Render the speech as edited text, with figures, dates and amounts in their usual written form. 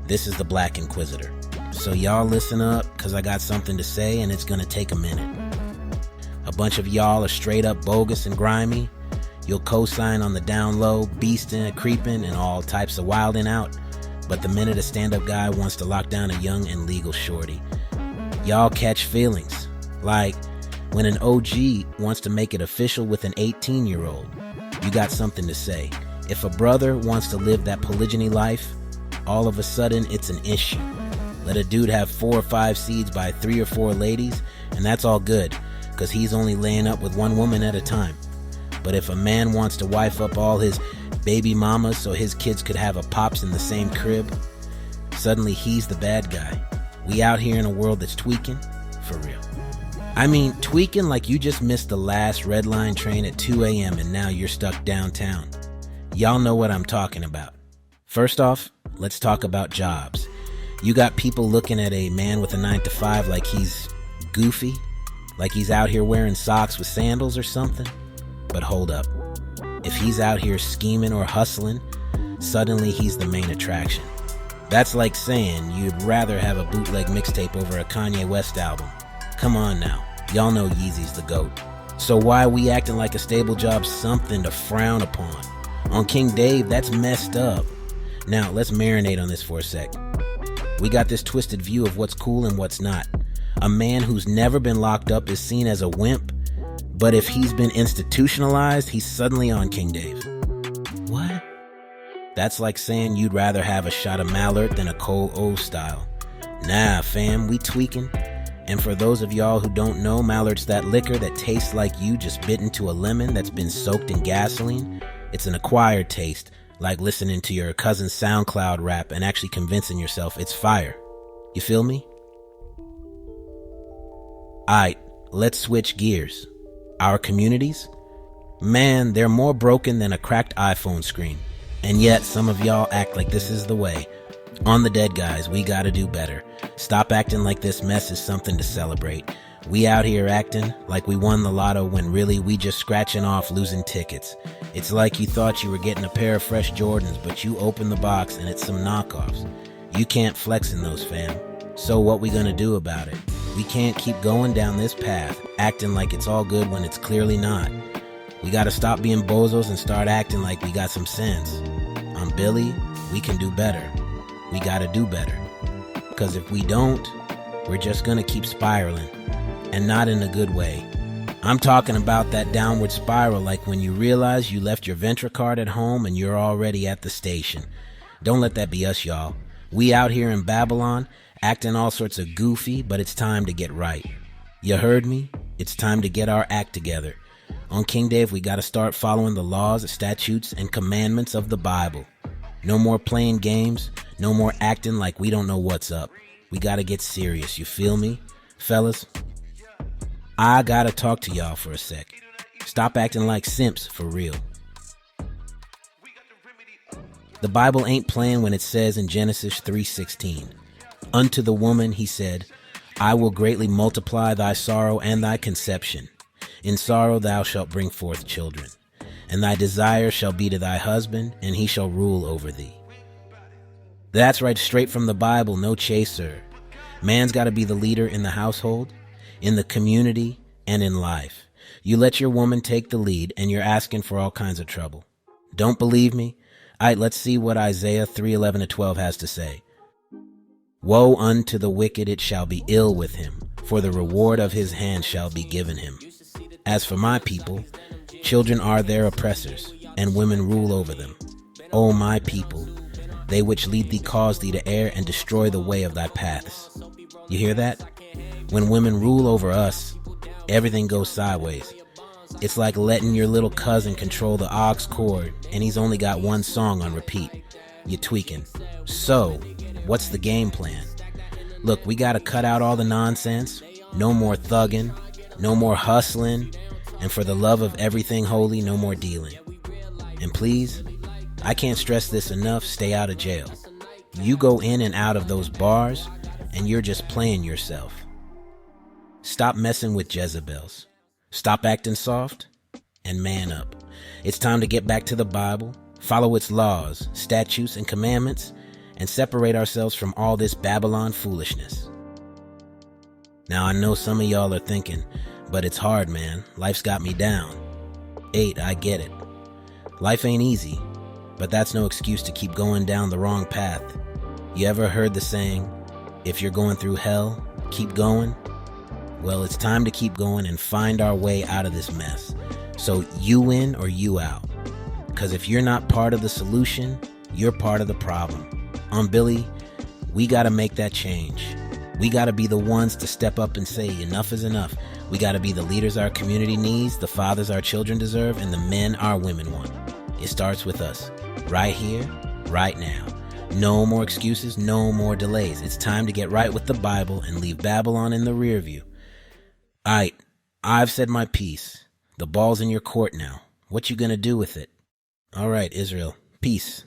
This is the Black Inquisitor. So y'all listen up, cause I got something to say and it's gonna take a minute. A bunch of y'all are straight up bogus and grimy. You'll co-sign on the down low, beastin', creepin', and all types of wildin' out. But the minute a stand-up guy wants to lock down a young and legal shorty, y'all catch feelings. Like when an OG wants to make it official with an 18-year-old. You got something to say. If a brother wants to live that polygyny life, all of a sudden it's an issue. Let a dude have 4 or 5 seeds by 3 or 4 ladies, and that's all good, because he's only laying up with one woman at a time. But if a man wants to wife up all his baby mamas so his kids could have a pops in the same crib, suddenly he's the bad guy. We out here in a world that's tweaking, for real. I mean, tweaking like you just missed the last red line train at 2 a.m. and now you're stuck downtown. Y'all know what I'm talking about. First off, let's talk about jobs. You got people looking at a man with a 9-to-5 like he's goofy, like he's out here wearing socks with sandals or something. But hold up. If he's out here scheming or hustling, suddenly he's the main attraction. That's like saying you'd rather have a bootleg mixtape over a Kanye West album. Come on now. Y'all know Yeezy's the GOAT. So why are we acting like a stable job's something to frown upon? On King Dave, that's messed up. Now, let's marinate on this for a sec. We got this twisted view of what's cool and what's not. A man who's never been locked up is seen as a wimp, but if he's been institutionalized, he's suddenly on King Dave. What? That's like saying you'd rather have a shot of Mallard than a Cole O style. Nah, fam, we tweaking. And for those of y'all who don't know, Mallard's that liquor that tastes like you just bit into a lemon that's been soaked in gasoline. It's an acquired taste, like listening to your cousin's SoundCloud rap and actually convincing yourself it's fire. You feel me? Alright, let's switch gears. Our communities? Man, they're more broken than a cracked iPhone screen. And yet, some of y'all act like this is the way. On the dead, guys, we gotta do better. Stop acting like this mess is something to celebrate. We out here acting like we won the lotto when really we just scratching off losing tickets. It's like you thought you were getting a pair of fresh Jordans, but you open the box and it's some knockoffs. You can't flex in those, fam. So what we gonna do about it? We can't keep going down this path, acting like it's all good when it's clearly not. We gotta stop being bozos and start acting like we got some sense. On Billy, we can do better. We gotta do better. Because if we don't, we're just gonna keep spiraling. And not in a good way. I'm talking about that downward spiral like when you realize you left your Ventra card at home and you're already at the station. Don't let that be us, y'all. We out here in Babylon, acting all sorts of goofy, but it's time to get right. You heard me? It's time to get our act together. On King Dave, we gotta start following the laws, statutes, and commandments of the Bible. No more playing games, no more acting like we don't know what's up. We gotta get serious, you feel me? Fellas, I gotta talk to y'all for a sec. Stop acting like simps for real. The Bible ain't playing when it says in Genesis 3:16, "Unto the woman he said, I will greatly multiply thy sorrow and thy conception. In sorrow thou shalt bring forth children. And thy desire shall be to thy husband, and he shall rule over thee." That's right, straight from the Bible, no chaser. Man's gotta be the leader in the household, in the community, and in life. You let your woman take the lead, and you're asking for all kinds of trouble. Don't believe me? Alright, let's see what Isaiah 3:11-12 has to say. "Woe unto the wicked, it shall be ill with him, for the reward of his hand shall be given him. As for my people, children are their oppressors, and women rule over them. O my people, they which lead thee cause thee to err and destroy the way of thy paths." You hear that? When women rule over us, everything goes sideways. It's like letting your little cousin control the aux cord, and he's only got one song on repeat. You're tweaking. So, what's the game plan? Look, we gotta cut out all the nonsense. No more thugging, no more hustling, and for the love of everything holy, no more dealing. And please, I can't stress this enough, stay out of jail. You go in and out of those bars, and you're just playing yourself. Stop messing with Jezebels. Stop acting soft, and man up. It's time to get back to the Bible, follow its laws, statutes, and commandments, and separate ourselves from all this Babylon foolishness. Now I know some of y'all are thinking, but it's hard, man. Life's got me down. 8, I get it. Life ain't easy, but that's no excuse to keep going down the wrong path. You ever heard the saying, if you're going through hell, keep going? Well, it's time to keep going and find our way out of this mess. So you in or you out? Because if you're not part of the solution, you're part of the problem. On Billy, we gotta make that change. We gotta be the ones to step up and say enough is enough. We gotta be the leaders our community needs, the fathers our children deserve, and the men our women want. It starts with us, right here, right now. No more excuses, no more delays. It's time to get right with the Bible and leave Babylon in the rear view. Alright, I've said my piece. The ball's in your court now. What you gonna do with it? Alright, Israel. Peace.